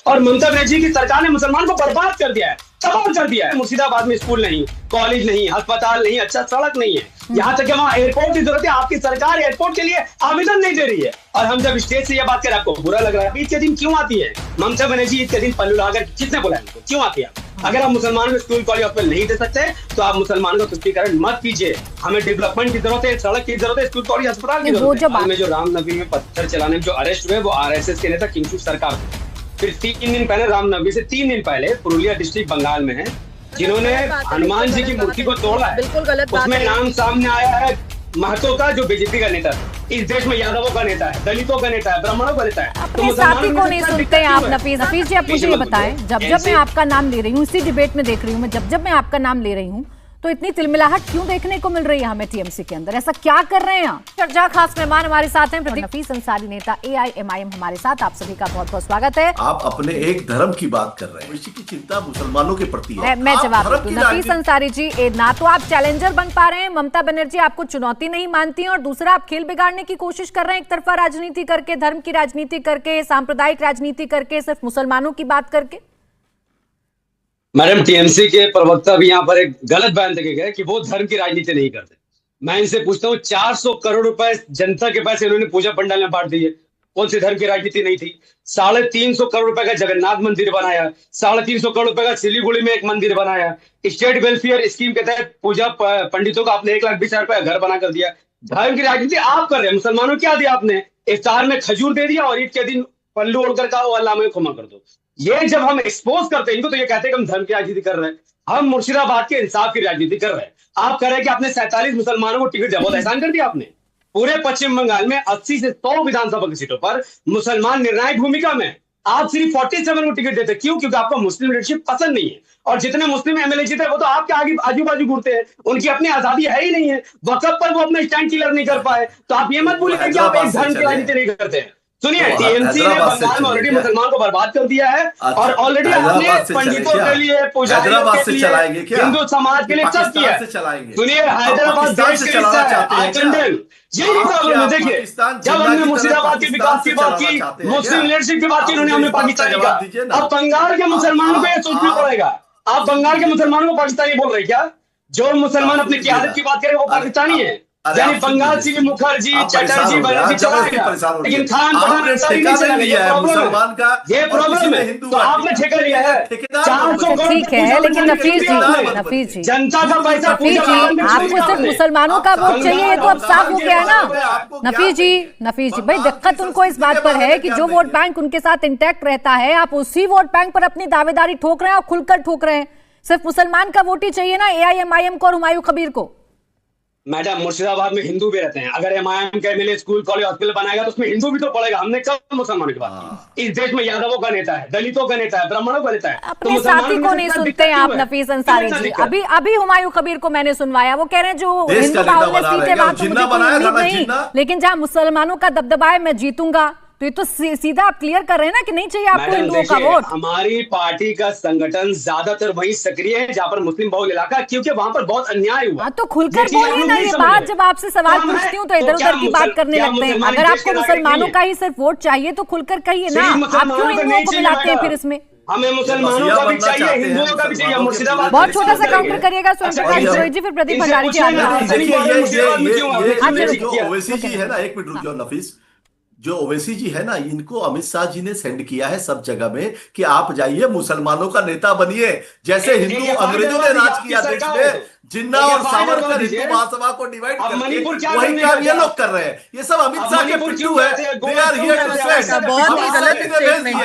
और ममता बनर्जी की सरकार ने मुसलमान को बर्बाद कर दिया है, तबाह कर दिया है। मुर्शिदाबाद में स्कूल नहीं, कॉलेज नहीं, अस्पताल नहीं, अच्छा सड़क नहीं है। यहाँ तक कि वहाँ एयरपोर्ट की जरूरत है, आपकी सरकार एयरपोर्ट के लिए आवेदन नहीं दे रही है। और हम जब स्टेज से ये बात करें आपको बुरा लग रहा है। ईद के दिन क्यों आती है ममता बनर्जी? ईद के दिन पल्लू लगाकर किसने बोला है? क्यों आती है? अगर आप मुसलमानों को स्कूल कॉलेज हॉस्पिटल नहीं दे सकते तो आप मुसलमानों को तुष्टीकरण मत कीजिए। हमें डेवलपमेंट की जरूरत है, सड़क की जरूरत है, स्कूल कॉलेज अस्पताल की जरूरत है। में जो रामनवमी में पत्थर चलाने में जो अरेस्ट हुए वो आरएसएस के नेता किंशु सरकार। फिर 3 दिन पहले, रामनवमी से 3 दिन पहले पुरुलिया डिस्ट्रिक्ट बंगाल में है, जिन्होंने हनुमान जी की मूर्ति को तोड़ा है। बिल्कुल गलत बात उसमें है। नाम सामने आया है महतो का, जो बीजेपी का नेता है। इस देश में यादवों का नेता है, दलितों का नेता है, ब्राह्मणों का नेता है। अपने साथी को नहीं सुनते हैं आप नफीस। नफीस जी, आप मुझे ये बताएं, जब जब मैं आपका नाम ले रही हूँ, इसी डिबेट में देख रही हूँ मैं, जब जब मैं आपका नाम ले रही हूँ तो इतनी तिलमिलाहट क्यों देखने को मिल रही है हमें टीएमसी के अंदर? ऐसा क्या कर रहे हैं आप? चर्चा खास मेहमान हमारे साथ हैं नफीस अंसारी, नेता एआईएमआईएम हमारे साथ। आप सभी का बहुत बहुत स्वागत है। आप अपने एक धर्म की बात कर रहे हैं, इसी की चिंता मुसलमानों के प्रति है। मैं जवाब दूं नफीस अंसारी जी, ना तो आप चैलेंजर बन पा रहे हैं, ममता बनर्जी आपको चुनौती नहीं मानती हैं, और दूसरा आप खेल बिगाड़ने की कोशिश कर रहे हैं, एक तरफा राजनीति करके, धर्म की राजनीति करके, सांप्रदायिक राजनीति करके, सिर्फ मुसलमानों की बात करके। मैडम, टीएमसी के प्रवक्ता भी यहाँ पर एक गलत बयान देके गए कि वो धर्म की राजनीति नहीं करते। मैं इनसे पूछता हूँ, 400 करोड़ रुपए जनता के पैसे इन्होंने पूजा पंडाल में बांट दिए, कौन सी धर्म की राजनीति नहीं थी? 350 करोड़ रुपए का जगन्नाथ मंदिर बनाया, 350 करोड़ रुपए का सिलीगुड़ी में एक मंदिर बनाया, स्टेट वेलफेयर स्कीम के तहत पूजा पंडितों का आपने 1,20,000 रुपए घर बना कर दिया। धर्म की राजनीति आप कर रहे हैं। मुसलमानों को क्या दिया आपने? इफ्तार में खजूर दे दिया और ईद के दिन पल्लू ओढ़कर कहा अल्लाह में क्षमा कर दो। ये जब हम एक्सपोज करते हैं इनको तो ये कहते हैं कि हम धर्म की राजनीति कर रहे हैं। हम मुर्शिदाबाद के इंसाफ की राजनीति कर रहे हैं। आप कह रहे हैं कि आपने 47 मुसलमानों को टिकट बहुत एहसान कर दिया आपने। पूरे पश्चिम बंगाल में 80 से 100 विधानसभा की सीटों पर मुसलमान निर्णायक भूमिका में, आप सिर्फ 47 को टिकट देते। क्यों? क्योंकि आपको मुस्लिम लीडरशिप पसंद नहीं है। और जितने मुस्लिम एमएलए जीते वो तो आपके आगे आजू बाजू घूरते हैं, उनकी अपनी आजादी है ही नहीं है। वक़्त पर वो अपना स्टैंड क्लियर नहीं कर पाए। तो आप ये मत भूलिए कि आप एक धर्म की राजनीति नहीं करते हैं। सुनिए, टीएमसी ने बंगाल में ऑलरेडी मुसलमान को बर्बाद कर दिया है और ऑलरेडी अपने पंडितों के लिए, पुजारियों के लिए, हिंदू समाज के लिए सब किया है। सुनिए, हैदराबाद देश के हिस्सा है, यही प्रॉब्लम है। देखिए, जब हमने मुर्शिदाबाद के विकास की बात की, मुस्लिम लीडरशिप की बात की, उन्होंने हमें पाकिस्तानी कहा। अब बंगाल के मुसलमानों को यह सोचना पड़ेगा, आप बंगाल के मुसलमानों को पाकिस्तानी बोल रहे क्या? जो मुसलमान अपनी क़यादत की बात करें वो पाकिस्तानी है। यानी बंगाल से भी मुखर्जी, चटर्जी, बनर्जी चलाएगा, लेकिन खान पठान अंसारी नहीं चलाएगा। ये प्रॉब्लम है। तो आपने ठेका लिया है 400 करोड़। ठीक है, लेकिन नफीस जी, जनता का पैसा, नफीस जी, आपको सिर्फ मुसलमानों का वोट चाहिए, ये तो अब साफ हो गया है ना। नफीस जी भाई, दिक्कत उनको इस बात पर है कि जो वोट बैंक उनके साथ इंटैक्ट रहता है, आप उसी वोट बैंक पर अपनी दावेदारी ठोक रहे हैं और खुलकर ठोक रहे हैं। सिर्फ मुसलमान का वोट ही चाहिए ना एआईएमआईएम को और हुमायूं कबीर को। मैडम, मुर्शिदाबाद में हिंदू भी रहते हैं। अगर एमआईएम का एमएलए स्कूल कॉलेज हॉस्पिटल बनाएगा तो उसमें हिंदू भी तो पड़ेगा। हमने कब मुसलमानों की बात की? इस देश में यादवों का नेता है, दलितों का नेता है, ब्राह्मणों का नेता है। अपने साथी को नहीं सुनते हैं आप नफीस अंसारी जी। अभी हुमायूं कबीर को मैंने सुनवाया, वो कह रहे हैं जो हिंदू बाहुल्य सीटें वहां तो मुझे कोई उम्मीद नहीं, लेकिन जहां मुसलमानों का दबदबा है मैं जीतूंगा। तो ये तो सीधा आप क्लियर कर रहे हैं ना कि नहीं चाहिए आपको हिंदुओं का वोट। हमारी पार्टी का संगठन ज्यादातर वही सक्रिय है जहां पर मुस्लिम बहुल इलाका, क्योंकि वहां पर बहुत अन्याय हुआ। तो खुलकर बोलिए ना ये बात। जब आपसे सवाल पूछती हूँ तो इधर उधर की बात करने लगते हैं। अगर आपको मुसलमानों का ही सिर्फ वोट चाहिए तो खुलकर कहिए ना, आप क्यों हिंदुओं को मिलाते हैं फिर इसमें? हमें मुसलमानों का भी चाहिए, हिंदुओं का भी चाहिए। मुर्शिदाबाद बहुत छोटा सा काउंटर करिएगा स्वयं प्रकाश जी, फिर प्रदीप भंडारी जी है ना। एक मिनट रुक जाओ नफीस। जो ओवैसी जी है ना, इनको अमित शाह जी ने सेंड किया है सब जगह में कि आप जाइए मुसलमानों का नेता बनिए। जैसे हिंदू अंग्रेजों ने राज किया देश में, जिन्ना और सावरकर हिंदू महासभा को डिवाइड करके वही काम ये लोग कर रहे हैं। ये सब अमित शाह के पिट्ठू है। They are here to sweat. बहुत ही गलत स्टेटमेंट है।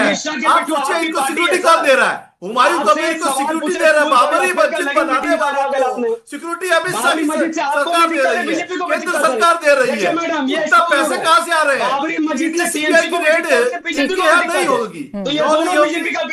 आप सोचिए इनको सिक्योरिटी कौन दे रहा है? हुमायूं कबीर को सिक्योरिटी दे रहा है, बाबरी मस्जिद बनाने वालों को सिक्योरिटी अमित शाह सरकार दे रही है, केंद्र सरकार दे रही है। इतना पैसे कहाँ से आ रहे हैं? सीबीआई की रेड इनके यहाँ नहीं होगी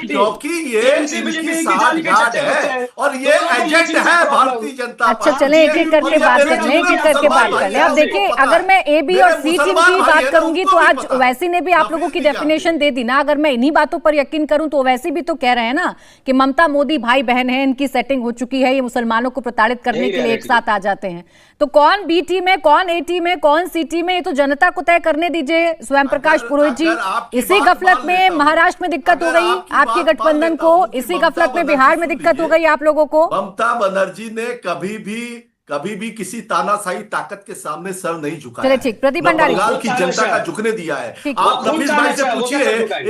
क्योंकि ये इनकी साठगांठ है और ये एजेंट है भारतीय जनता पार्टी। अच्छा चले एक एक करके बात कर लें, एक एक करके बात कर लें। अब देखिए, अगर मैं ए बी और सी टीम की बात करूंगी तो आज ओवैसी ने भी आप लोगों की डेफिनेशन दे दी ना। अगर मैं इन्हीं बातों पर यकीन करूं तो ओवैसी भी तो कह रहे हैं ना कि ममता मोदी भाई बहन है, इनकी सेटिंग हो चुकी है, ये मुसलमानों को प्रताड़ित करने के लिए एक साथ आ जाते हैं। तो कौन बी टीम है, कौन ए टीम है, कौन सी टीम है, ये तो जनता को तय करने दीजिए। स्वयं प्रकाश पुरोहित जी, इसी गफलत में महाराष्ट्र में दिक्कत हो गई आपके गठबंधन को, इसी गफलत में बिहार में दिक्कत हो गई आप लोगों को। ममता बनर्जी ने कभी भी किसी तानाशाही ताकत के सामने सर नहीं झुकाया। चलिए ठीक, प्रदीप भंडारी बंगाल की जनता का झुकने दिया है। आप नफीस भाई से पूछिए,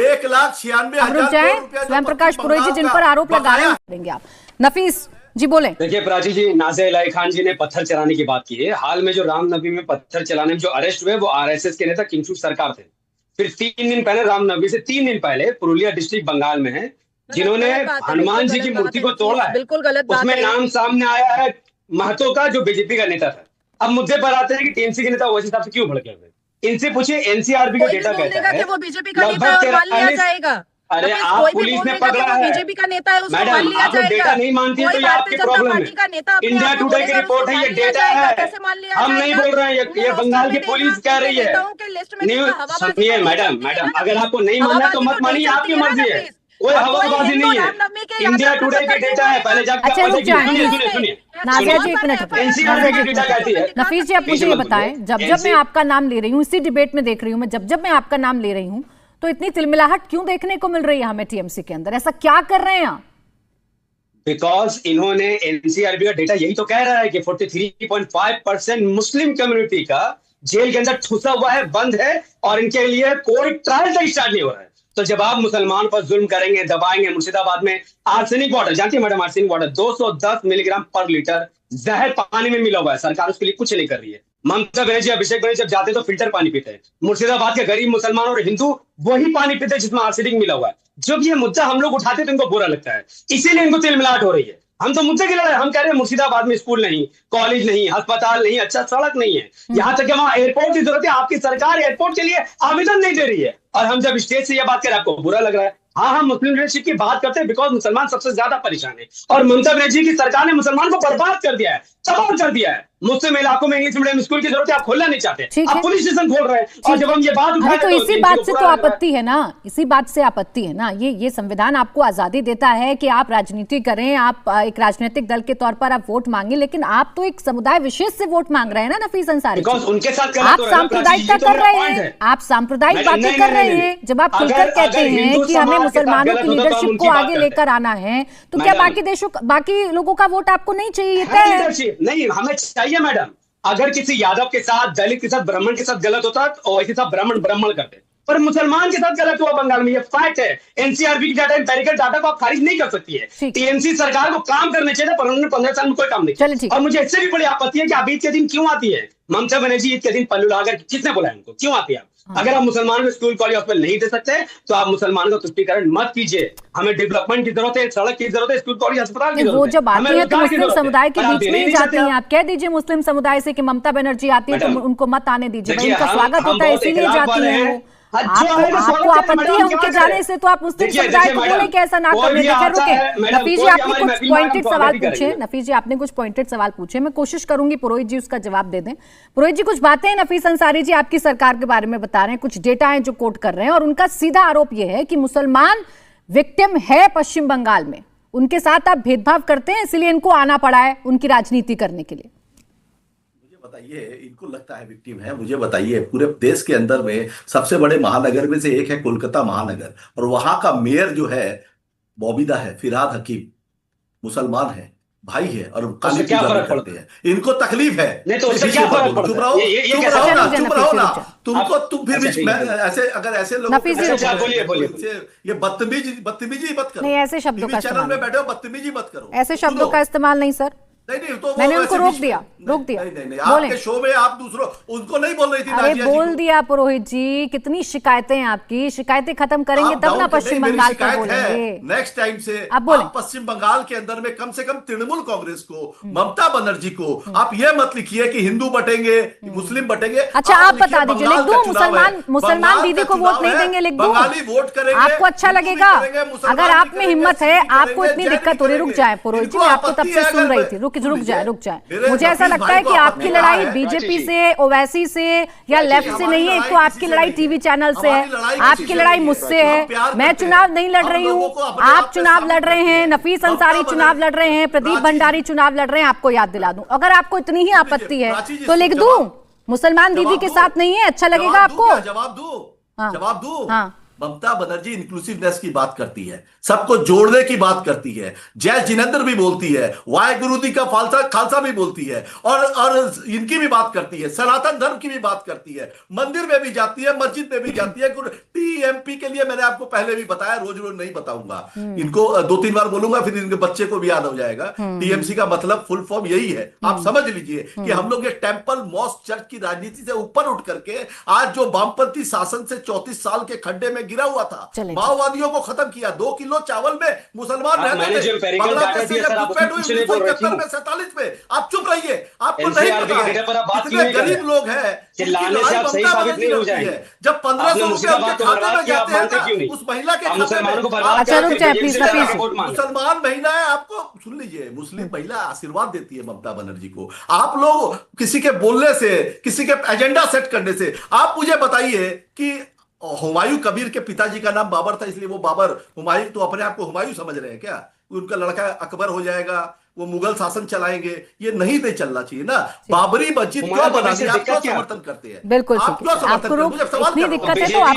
1,96,000 स्वयं प्रकाश पुरोहित जी जिन पर आरोप लगा रहे हैं आप। नफीस जी बोले। देखिए प्राची जी, नाज़िर इलाही खान जी ने पत्थर चलाने की बात की है। हाल में जो रामनवमी में पत्थर चलाने में जो अरेस्ट हुए वो आरएसएस के नेता किंगशु सरकार थे। फिर 3 दिन पहले, रामनवमी से 3 दिन पहले पुरुलिया डिस्ट्रिक्ट बंगाल में है, जिन्होंने हनुमान जी की मूर्ति को तोड़ा है। बिल्कुल गलत बात है। उसमें नाम सामने आया है महतो का, जो बीजेपी का नेता था। अब मुद्दे पर आते हैं कि टीएमसी के नेता उस हिसाब से क्यों भड़के हुए। इनसे पूछिए, एनसीआरबी का डेटा कहता है वो बीजेपी का नेता है और मान लिया जाएगा। अरे आप पुलिस ने पकड़ा है, बीजेपी का नेता है, उसको मान मैडम लिया आप लोग डेटा नहीं मानती है तो ये आपकी प्रॉब्लम है। इंडिया टुडे की रिपोर्ट है, ये डेटा है, हम नहीं बोल रहे हैं, ये बंगाल की पुलिस कह रही है। न्यूज सुनिए मैडम, अगर आपको नहीं मानना है तो मत मानिए, आपकी मर्जी है, कोई हवाबाजी नहीं है। इंडिया टुडे की डेटा है, पहले जाकर सुनिए। नाज़िया जी एक मिनट, नफीस जी आप मुझे ये बताएं, जब मैं आपका नाम ले रही हूँ, इसी डिबेट में देख रही हूँ मैं, जब मैं आपका नाम ले रही हूँ, तो इतनी तिलमिलाहट क्यों देखने को मिल रही है हमें टीएमसी के अंदर? ऐसा क्या कर रहे हैं आप? बिकॉज इन्होंने, एनसीआरबी का डेटा यही तो कह रहा है कि 43.5% मुस्लिम कम्युनिटी का जेल के अंदर ठुसा हुआ है, बंद है, और इनके लिए कोई ट्रायल तक स्टार्ट नहीं हो रहा है। तो जब आप मुसलमान पर जुल्म करेंगे, दबाएंगे, मुर्शिदाबाद में आर्सेनिक वाटर, जानती है मैडम, आर्सेनिक वाटर 210 मिलीग्राम पर लीटर जहर पानी में मिला हुआ है, सरकार उसके लिए कुछ नहीं कर रही है। ममता बनर्जी, अभिषेक बनर्जी जब जाते हैं तो फिल्टर पानी पीते हैं। मुर्शिदाबाद के गरीब मुसलमान और हिंदू वही पानी पीते हैं जिसमें आर्सेनिक मिला हुआ है। जब ये मुद्दा हम लोग उठाते तो इनको बुरा लगता है, इसीलिए इनको तिलमिलाहट हो रही है। हम तो मुद्दे की लड़ाई, हम कह रहे हैं मुर्शिदाबाद में स्कूल नहीं, कॉलेज नहीं, अस्पताल नहीं, अच्छा सड़क नहीं है, यहाँ तक कि वहां एयरपोर्ट की जरूरत है, आपकी सरकार एयरपोर्ट के लिए आवेदन नहीं दे रही है। और हम जब स्टेज से यह बात करें आपको बुरा लग रहा है। हाँ, हम मुस्लिम लीडरशिप की बात करते हैं बिकॉज मुसलमान सबसे ज्यादा परेशान है, और ममता बनर्जी की सरकार ने मुसलमान को बर्बाद कर दिया है, तबाह कर दिया है। मुस्लिम इलाकों में इंग्लिश मीडियम स्कूल की जरूरत है, आप खोलना नहीं चाहते, आप पुलिस स्टेशन खोल रहे हैं। और जब हम ये बात उठाए तो इसी बात से तो आपत्ति है ना, इसी बात से आपत्ति है ना। ये संविधान आपको आजादी देता है कि आप राजनीति करें, आप एक राजनीतिक दल के तौर पर आप वोट मांगे, लेकिन आप तो एक समुदाय विशेष से वोट मांग रहे हैं ना नफीस अंसारी। उनके साथ आप सांप्रदायिकता कर रहे हैं, आप सांप्रदायिक बातें कर रहे हैं। जब आप खुलकर कहते हैं कि हमें मुसलमानों की लीडरशिप को आगे लेकर आना है, तो क्या बाकी लोगों का वोट आपको नहीं चाहिए? नहीं, हमें चाहिए मैडम। अगर किसी यादव के साथ, दलित के साथ, ब्राह्मण के साथ गलत होता और इसी साथ ब्राह्मण करते, पर मुसलमान के साथ गलत हुआ बंगाल में, ये फैक्ट है। एनसीआरबी की डाटा, एम्पिरिकल डाटा को आप खारिज नहीं कर सकती है। टीएमसी सरकार को काम करने चाहिए, पर उन्होंने 15 साल में कोई काम नहीं किया। और मुझे इससे भी बड़ी आपत्ति है कि आप ईद के दिन क्यों आती है ममता बनर्जी, ईद के दिन पल्लू लगाकर, किसने बोला उनको, क्यों आती है? अगर आप मुसलमानों को स्कूल कॉलेज हॉस्पिटल नहीं दे सकते तो आप मुसलमानों का तुष्टीकरण मत कीजिए। हमें डेवलपमेंट की जरूरत है, सड़क की जरूरत है, स्कूल कॉलेज अस्पताल की जरूरत है। वो जब आती है तो मुस्लिम समुदाय के बीच में जाती हैं। आप कह दीजिए मुस्लिम समुदाय से कि ममता बनर्जी आती है तो उनको मत आने दीजिए, भाई उनका स्वागत होता है इसीलिए जाती है। आपको आपत्ति है उनके जाने से, तो आप मुस्लिम समुदाय को बोले कि ऐसा ना करने दें। रुके नफीस जी, आपने कुछ पॉइंटेड सवाल पूछे। नफीस जी, आपने कुछ पॉइंटेड सवाल पूछे, मैं कोशिश करूंगी पुरोहित जी उसका जवाब दे दें। पुरोहित जी, कुछ बातें नफीस अंसारी जी आपकी सरकार के बारे में बता रहे हैं, कुछ डेटा है जो कोट कर रहे हैं, और उनका सीधा आरोप यह है कि मुसलमान विक्टिम है पश्चिम बंगाल में, उनके साथ आप भेदभाव करते हैं, इसलिए इनको आना पड़ा है उनकी राजनीति करने के लिए। बताइए, इनको लगता है विक्टिम है? मुझे बताइए, पूरे देश के अंदर में सबसे बड़े महानगर में से एक है कोलकाता महानगर, और वहां का मेयर जो है बॉबिदा है, फिरहाद हकीम, मुसलमान है, भाई है, और काली क्या फर्क पड़ते हैं? इनको तकलीफ है। नहीं तो उससे क्या फर्क पड़ता है? चुप रहो ना, तुम फिर ऐसे, अगर ऐसे लोग ये बदतमीजी मत करो। नहीं, ऐसे शब्दों का चैनल में बैठे हो, बदतमीजी मत करो, ऐसे शब्दों का इस्तेमाल नहीं सर। नहीं, तो मैंने उनको रोक दिया। नहीं, आपके शो में आप दूसरों उनको नहीं बोल रही थी। अरे बोल दिया पुरोहित जी, कितनी शिकायतें हैं आपकी, शिकायतें खत्म करेंगे तब ना पश्चिम बंगाल पे बोलेंगे। नेक्स्ट टाइम से आप पश्चिम बंगाल के अंदर में कम से कम तृणमूल कांग्रेस को, ममता बनर्जी को आप ये मत लिखिए कि हिंदू बटेंगे, मुस्लिम बटेंगे। अच्छा, आप बता दीजिए, लिख दो मुसलमान दीदी को वोट नहीं देंगे, लिख दो, बंगाली वोट करेंगे, आपको अच्छा लगेगा? अगर आप में हिम्मत है, आपको इतनी दिक्कत हो रही, रुक जाए पुरोहित जी, मैं आपको तब से सुन रही थी, रुक रुक जाए मेरे मुझे ऐसा नफीस लगता भाई है को कि आपने आपकी कहा लड़ाई है, बीजेपी से, ओवैसी से या लेफ्ट से नहीं है, एक तो आपकी लड़ाई टीवी चैनल से है, आपकी लड़ाई मुझसे है। मैं चुनाव नहीं लड़ रही हूँ, आप चुनाव लड़ रहे हैं, नफीस अंसारी चुनाव लड़ रहे हैं, प्रदीप भंडारी चुनाव लड़ रहे हैं। आपको याद दिला दूं, अगर आपको इतनी ही आपत्ति है तो लिख दूं, मुसलमान दीदी के साथ नहीं है, अच्छा लगेगा आपको? जवाब दो। हाँ। ममता बनर्जी इंक्लूसिवनेस की बात करती है, सबको जोड़ने की बात करती है, जय जिनेंद्र भी बोलती है, वाहेगुरु जी का खालसा भी बोलती है, और इनकी भी बात करती है, सनातन धर्म की भी बात करती है, मंदिर में भी जाती है, मस्जिद में भी जाती है। टीएमपी के लिए मैंने आपको पहले भी बताया, रोज रोज नहीं बताऊंगा, इनको 2-3 बार बोलूंगा, फिर इनके बच्चे को भी याद हो जाएगा। टीएमसी का मतलब फुल फॉर्म यही है, आप समझ लीजिए कि हम लोग ये टेंपल मॉस्क चर्च की राजनीति से ऊपर उठ करके आज जो वामपंथी शासन से 34 साल के खड्डे में गिरा हुआ था, माओवादियों को खत्म किया। 2 किलो चावल में मुसलमान रहते थे, बांग्लादेश से जब घुसपैठ हुई 1971 में 47 में, आप चुप रहिए, आपको नहीं पता कितने गरीब लोग हैं। जब 1500 रुपए उनके खाते में जाते हैं ना, उस महिला के खाते में, मुसलमान महिलाएं, आपको सुन लीजिए, मुस्लिम महिला आशीर्वाद देती है ममता बनर्जी को। आप लोग किसी के बोलने से, किसी के एजेंडा सेट करने से, आप मुझे बताइए कि हुमायूं कबीर के पिताजी का नाम बाबर था, इसलिए वो बाबर, हुमायूं तो अपने आप को हुमायूं समझ रहे हैं क्या? उनका लड़का अकबर हो जाएगा, वो मुगल शासन चलाएंगे, ये नहीं दे चलना चाहिए ना। बाबरी मस्जिद क्यों बना दी? आप क्यों समर्थन करते हैं? बिल्कुल, आप क्यों समर्थन करते हैं? मुझे सवाल दिक्कत है तो आप